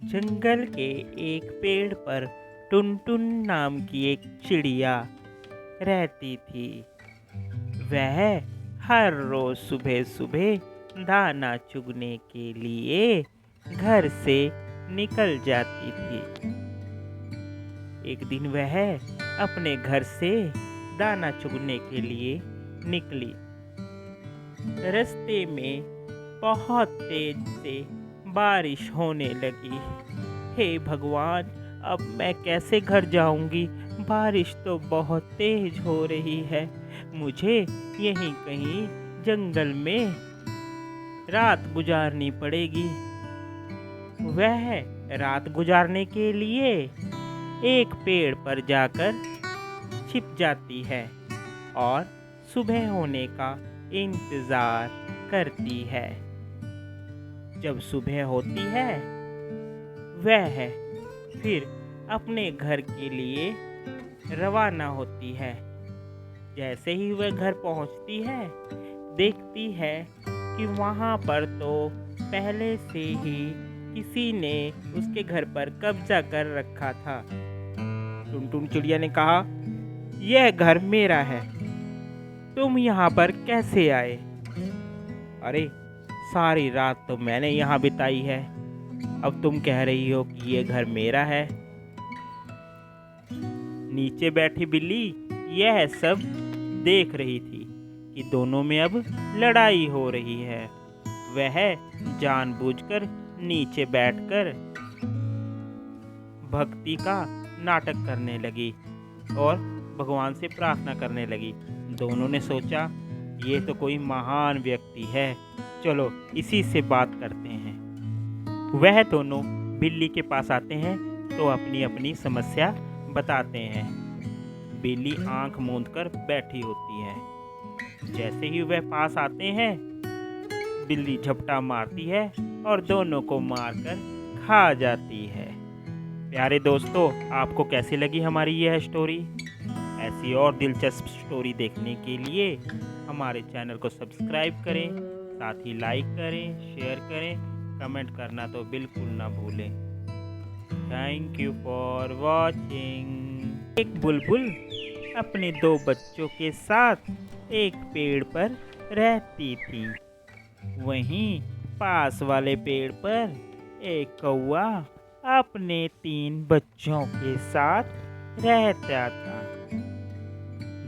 जंगल के एक पेड़ पर टुनटुन नाम की एक चिड़िया रहती थी। वह हर रोज सुबह सुबह दाना चुगने के लिए घर से निकल जाती थी। एक दिन वह अपने घर से दाना चुगने के लिए निकली। रास्ते में बहुत तेज से बारिश होने लगी। हे भगवान, अब मैं कैसे घर जाऊंगी? बारिश तो बहुत तेज हो रही है। मुझे यहीं कहीं जंगल में रात गुजारनी पड़ेगी। वह रात गुजारने के लिए एक पेड़ पर जाकर छिप जाती है और सुबह होने का इंतजार करती है। जब सुबह होती है, वह फिर अपने घर के लिए रवाना होती है। जैसे ही वह घर पहुंचती है, देखती है कि वहां पर तो पहले से ही किसी ने उसके घर पर कब्जा कर रखा था। टुनटुन चिड़िया ने कहा, यह घर मेरा है, तुम यहाँ पर कैसे आए? अरे, सारी रात तो मैंने यहाँ बिताई है, अब तुम कह रही हो कि ये घर मेरा है। नीचे बैठी बिल्ली यह सब देख रही थी कि दोनों में अब लड़ाई हो रही है। वह जानबूझकर नीचे बैठकर भक्ति का नाटक करने लगी और भगवान से प्रार्थना करने लगी। दोनों ने सोचा, ये तो कोई महान व्यक्ति है, चलो इसी से बात करते हैं। वह दोनों बिल्ली के पास आते हैं तो अपनी अपनी समस्या बताते हैं। बिल्ली आंख मूंदकर बैठी होती है। जैसे ही वह पास आते हैं, बिल्ली झपटा मारती है और दोनों को मारकर खा जाती है। प्यारे दोस्तों, आपको कैसी लगी हमारी यह स्टोरी? ऐसी और दिलचस्प स्टोरी देखने के लिए हमारे चैनल को सब्सक्राइब करें, साथ ही लाइक करें, शेयर करें, कमेंट करना तो बिल्कुल ना भूलें। Thank you for watching. एक बुलबुल अपने दो बच्चों के साथ एक पेड़ पर रहती थी। वहीं पास वाले पेड़ पर एक कौवा अपने 3 बच्चों के साथ रहता था।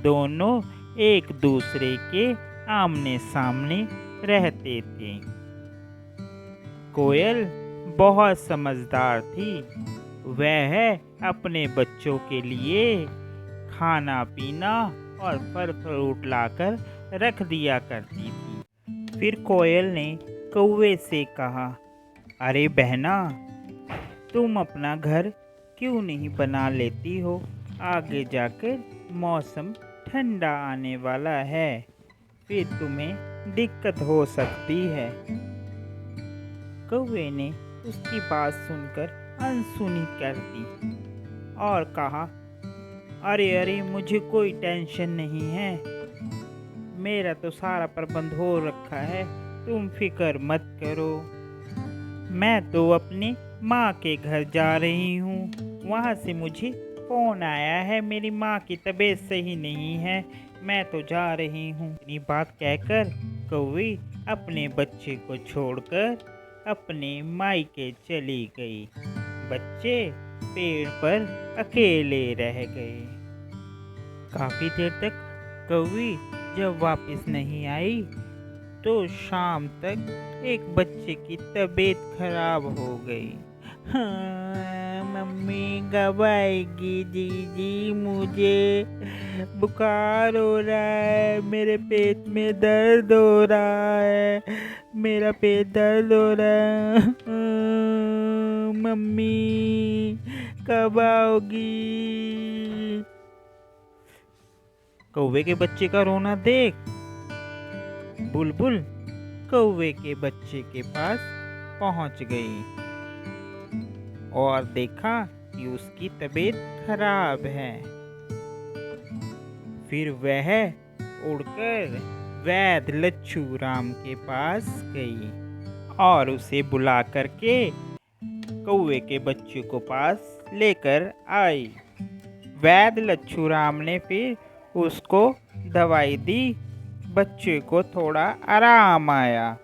दोनों एक दूसरे के आमने सामने रहते थे। कोयल बहुत समझदार थी। वह अपने बच्चों के लिए खाना पीना और फल फ्रूट लाकर रख दिया करती थी। फिर कोयल ने कौवे से कहा, अरे बहना, तुम अपना घर क्यों नहीं बना लेती हो? आगे जाकर मौसम ठंडा आने वाला है, फिर तुम्हें दिक्कत हो सकती है। कौवे ने उसकी बात सुनकर अनसुनी कर दी और कहा, अरे अरे, मुझे कोई टेंशन नहीं है, मेरा तो सारा प्रबंध हो रखा है, तुम फिक्र मत करो। मैं तो अपने माँ के घर जा रही हूँ, वहाँ से मुझे फ़ोन आया है, मेरी माँ की तबीयत सही नहीं है, मैं तो जा रही हूँ। इतनी बात कहकर कौवी अपने बच्चे को छोड़कर अपने मायके चली गई। बच्चे पेड़ पर अकेले रह गए। काफ़ी देर तक कौवी जब वापस नहीं आई तो शाम तक एक बच्चे की तबीयत खराब हो गई। हाँ, मम्मी कब आएगी? दीदी, मुझे बुखार हो रहा है, मेरे पेट में दर्द हो रहा है, मेरा पेट दर्द हो रहा है। मम्मी कब आओगी? कौवे के बच्चे का रोना देख बुलबुल कौवे के बच्चे के पास पहुंच गई और देखा कि उसकी तबीयत खराब है। फिर वह उड़कर वैद्य लच्छू राम के पास गई और उसे बुला करके कौवे के बच्चे को पास लेकर आई। वैद्य लच्छूराम ने फिर उसको दवाई दी। बच्चे को थोड़ा आराम आया।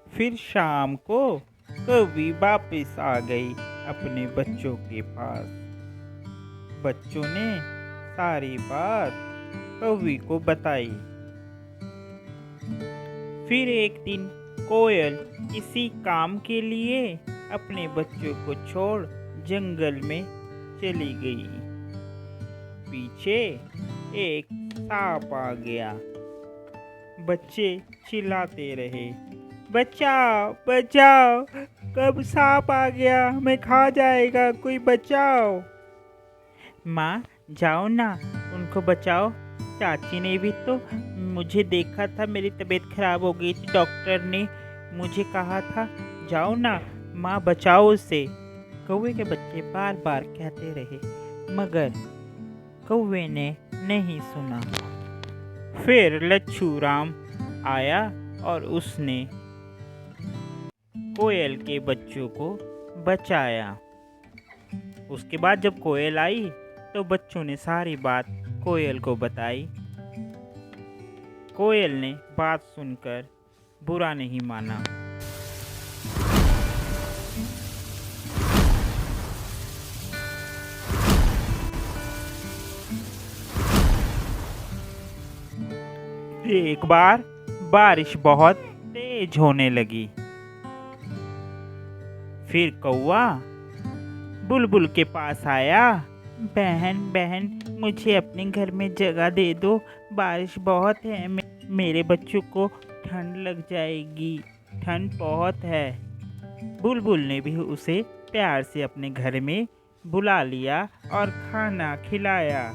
फिर शाम को कौवी वापस आ गई अपने बच्चों के पास। बच्चों ने सारी बात कौवी को बताई। फिर एक दिन कोयल किसी काम के लिए अपने बच्चों को छोड़ जंगल में चली गई। पीछे एक सांप आ गया। बच्चे चिल्लाते रहे, बचाओ बचाओ, कब सांप आ गया, हमें खा जाएगा, कोई बचाओ। माँ जाओ ना, उनको बचाओ। चाची ने भी तो मुझे देखा था, मेरी तबीयत खराब हो गई थी, डॉक्टर ने मुझे कहा था, जाओ ना माँ, बचाओ उसे। कौवे के बच्चे बार बार कहते रहे, मगर कौवे ने नहीं सुना। फिर लच्छूराम आया और उसने कोयल के बच्चों को बचाया। उसके बाद जब कोयल आई तो बच्चों ने सारी बात कोयल को बताई। कोयल ने बात सुनकर बुरा नहीं माना। एक बार बारिश बहुत तेज होने लगी। फिर कौवा बुलबुल के पास आया। बहन बहन, मुझे अपने घर में जगह दे दो, बारिश बहुत है, मेरे बच्चों को ठंड लग जाएगी, ठंड बहुत है। बुलबुल ने भी उसे प्यार से अपने घर में बुला लिया और खाना खिलाया।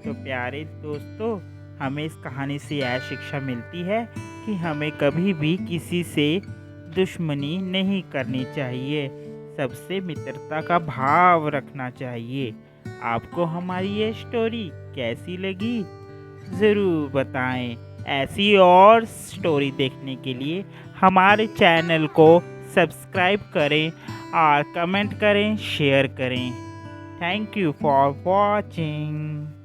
तो प्यारे दोस्तों, हमें इस कहानी से यह शिक्षा मिलती है कि हमें कभी भी किसी से दुश्मनी नहीं करनी चाहिए, सबसे मित्रता का भाव रखना चाहिए। आपको हमारी ये स्टोरी कैसी लगी ज़रूर बताएं। ऐसी और स्टोरी देखने के लिए हमारे चैनल को सब्सक्राइब करें और कमेंट करें, शेयर करें। Thank you for watching.